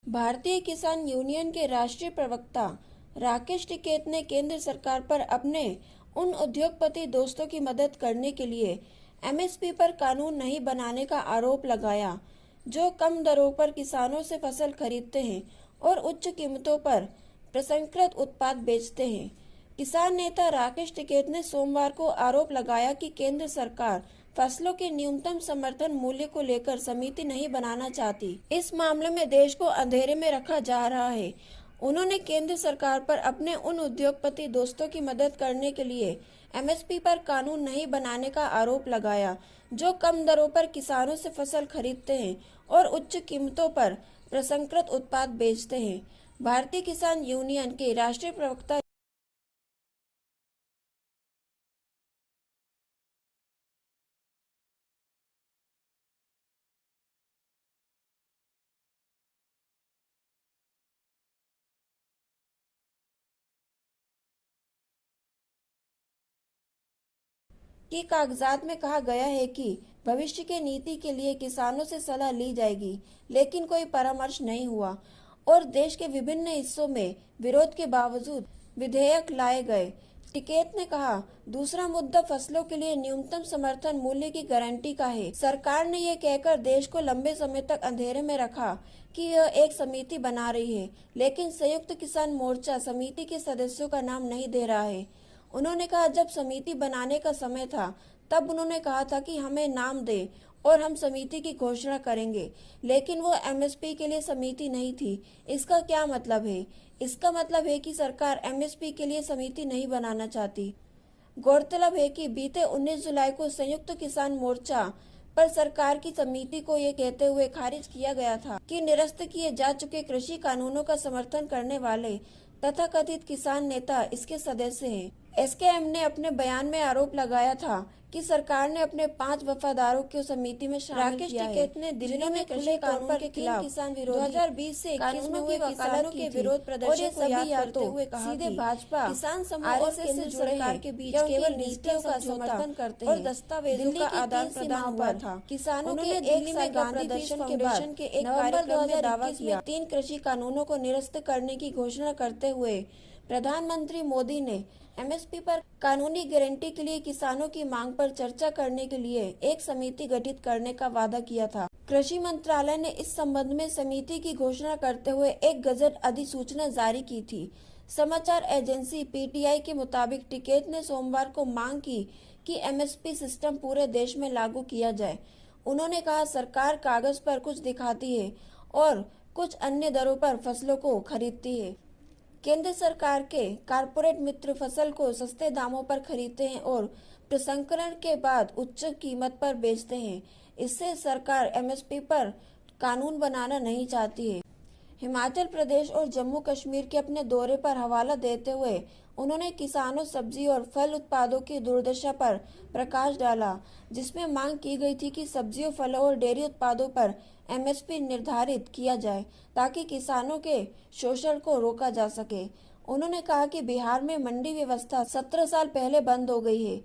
भारतीय किसान यूनियन के राष्ट्रीय प्रवक्ता राकेश टिकैत ने केंद्र सरकार पर अपने उन उद्योगपति दोस्तों की मदद करने के लिए एमएसपी पर कानून नहीं बनाने का आरोप लगाया, जो कम दरों पर किसानों से फसल खरीदते हैं और उच्च कीमतों पर प्रसंस्कृत उत्पाद बेचते हैं। किसान नेता राकेश टिकैत ने सोमवार को आरोप लगाया कि केंद्र सरकार फसलों के न्यूनतम समर्थन मूल्य को लेकर समिति नहीं बनाना चाहती। इस मामले में देश को अंधेरे में रखा जा रहा है। उन्होंने केंद्र सरकार पर अपने उन उद्योगपति दोस्तों की मदद करने के लिए एमएसपी पर कानून नहीं बनाने का आरोप लगाया, जो कम दरों पर किसानों से फसल खरीदते हैं और उच्च कीमतों पर प्रसंस्कृत उत्पाद बेचते हैं। भारतीय किसान यूनियन के राष्ट्रीय प्रवक्ता की कागजात में कहा गया है कि भविष्य की नीति के लिए किसानों से सलाह ली जाएगी, लेकिन कोई परामर्श नहीं हुआ और देश के विभिन्न हिस्सों में विरोध के बावजूद विधेयक लाए गए। टिकैत ने कहा, दूसरा मुद्दा फसलों के लिए न्यूनतम समर्थन मूल्य की गारंटी का है। सरकार ने ये कहकर देश को लंबे समय तक अंधेरे में रखा कि यह एक समिति बना रही है, लेकिन संयुक्त किसान मोर्चा समिति के सदस्यों का नाम नहीं दे रहा है। उन्होंने कहा, जब समिति बनाने का समय था तब उन्होंने कहा था कि हमें नाम दे और हम समिति की घोषणा करेंगे, लेकिन वो एमएसपी के लिए समिति नहीं थी। इसका क्या मतलब है? इसका मतलब है कि सरकार एमएसपी के लिए समिति नहीं बनाना चाहती। गौरतलब है कि बीते 19 जुलाई को संयुक्त किसान मोर्चा पर सरकार की समिति को ये कहते हुए खारिज किया गया था कि निरस्त किए जा चुके कृषि कानूनों का समर्थन करने वाले तथाकथित किसान नेता इसके सदस्य हैं। एसकेएम ने अपने बयान में आरोप लगाया था कि सरकार ने अपने 5 वफादारों को समीति में शामिल किया है। राकेश टिकैत ने दिल्ली में खुले कानून के खिलाफ किसान विरोधी 2020 से 21 में हुए किसानों के विरोध प्रदर्शन को याद करते हुए कहा सीधे भाजपा किसान समूह और केंद्र सरकार के बीच केवल नीतियों का समर्थन करते हैं और दस्तावेजों का आदान प्रदान हुआ था। किसानों के दिल्ली में गांधी प्रदर्शन के बाद के एक कार्यक्रम में दावा किया 3 कृषि कानूनों को निरस्त करने की घोषणा करते हुए प्रधानमंत्री मोदी ने एमएसपी पर कानूनी गारंटी के लिए किसानों की मांग पर चर्चा करने के लिए एक समिति गठित करने का वादा किया था। कृषि मंत्रालय ने इस संबंध में समिति की घोषणा करते हुए एक गजट अधिसूचना जारी की थी। समाचार एजेंसी पीटीआई के मुताबिक टिकैत ने सोमवार को मांग की कि एमएसपी सिस्टम पूरे देश में लागू किया जाए। उन्होंने कहा, सरकार कागज पर कुछ दिखाती है और कुछ अन्य दरों पर फसलों को खरीदती है। केंद्र सरकार के कारपोरेट मित्र फसल को सस्ते दामों पर खरीदते हैं और प्रसंस्करण के बाद उच्च कीमत पर बेचते हैं। इससे सरकार एमएसपी पर कानून बनाना नहीं चाहती है। हिमाचल प्रदेश और जम्मू कश्मीर के अपने दौरे पर हवाला देते हुए उन्होंने किसानों, सब्जी और फल उत्पादों की दुर्दशा पर प्रकाश डाला, जिसमें मांग की गई थी कि सब्जियों, फलों और डेयरी उत्पादों पर एमएसपी निर्धारित किया जाए ताकि किसानों के शोषण को रोका जा सके। उन्होंने कहा कि बिहार में मंडी व्यवस्था 17 साल पहले बंद हो गई है,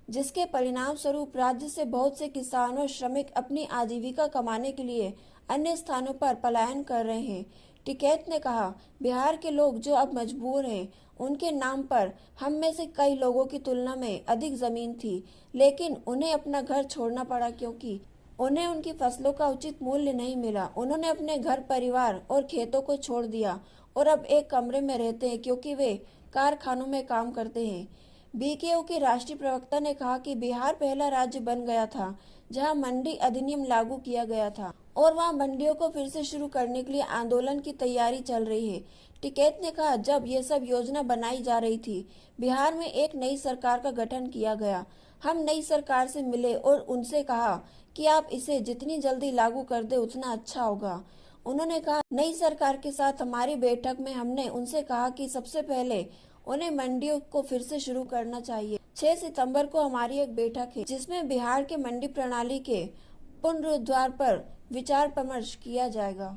जिसके परिणाम स्वरूप राज्य से बहुत से किसान और श्रमिक अपनी आजीविका कमाने के लिए अन्य स्थानों पर पलायन कर रहे हैं। टिकैत ने कहा, बिहार के लोग जो अब मजबूर हैं, उनके नाम पर हम में से कई लोगों की तुलना में अधिक जमीन थी, लेकिन उन्हें अपना घर छोड़ना पड़ा क्योंकि उन्हें उनकी फसलों का उचित मूल्य नहीं मिला। उन्होंने अपने घर, परिवार और खेतों को छोड़ दिया और अब एक कमरे में रहते हैं क्योंकि वे कारखानों में काम करते हैं। बीकेयू के राष्ट्रीय प्रवक्ता ने कहा कि बिहार पहला राज्य बन गया था जहां मंडी अधिनियम लागू किया गया था और वहां मंडियों को फिर से शुरू करने के लिए आंदोलन की तैयारी चल रही है। टिकैत ने कहा, जब ये सब योजना बनाई जा रही थी, बिहार में एक नई सरकार का गठन किया गया। हम नई सरकार से मिले और उनसे कहा कि आप इसे जितनी जल्दी लागू कर दे उतना अच्छा होगा। उन्होंने कहा, नई सरकार के साथ हमारी बैठक में हमने उनसे कहा कि सबसे पहले उन्हें मंडियों को फिर से शुरू करना चाहिए। 6 सितंबर को हमारी एक बैठक है जिसमें बिहार के मंडी प्रणाली के पुनरुद्धार पर विचार विमर्श किया जाएगा।